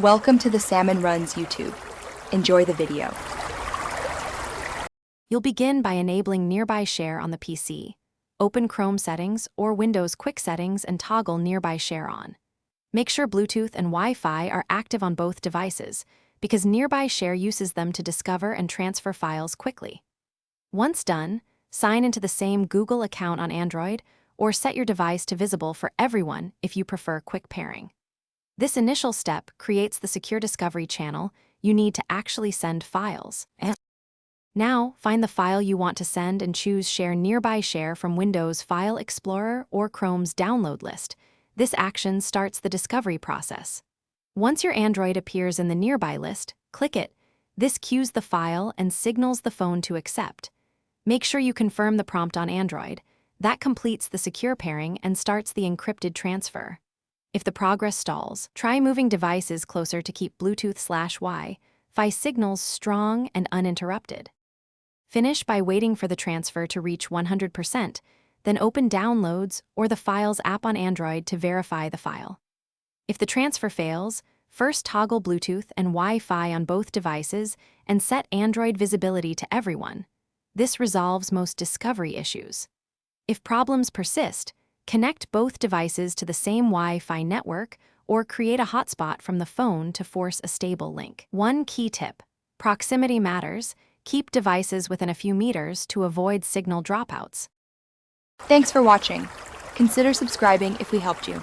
Welcome to the Salmon Runs YouTube. Enjoy the video. You'll begin by enabling Nearby Share on the PC. Open Chrome Settings or Windows Quick Settings and toggle Nearby Share on. Make sure Bluetooth and Wi-Fi are active on both devices, because Nearby Share uses them to discover and transfer files quickly. Once done, sign into the same Google account on Android or set your device to visible for everyone if you prefer quick pairing. This initial step creates the secure discovery channel you need to actually send files. Now, find the file you want to send and choose Share Nearby Share from Windows File Explorer or Chrome's download list. This action starts the discovery process. Once your Android appears in the Nearby list, click it. This cues the file and signals the phone to accept. Make sure you confirm the prompt on Android. That completes the secure pairing and starts the encrypted transfer. If the progress stalls, try moving devices closer to keep Bluetooth/Wi-Fi signals strong and uninterrupted. Finish by waiting for the transfer to reach 100%, then open Downloads or the Files app on Android to verify the file. If the transfer fails, first toggle Bluetooth and Wi-Fi on both devices and set Android visibility to everyone. This resolves most discovery issues. If problems persist, connect both devices to the same Wi-Fi network or create a hotspot from the phone to force a stable link. One key tip: proximity matters. Keep devices within a few meters to avoid signal dropouts. Thanks for watching. Consider subscribing if we helped you.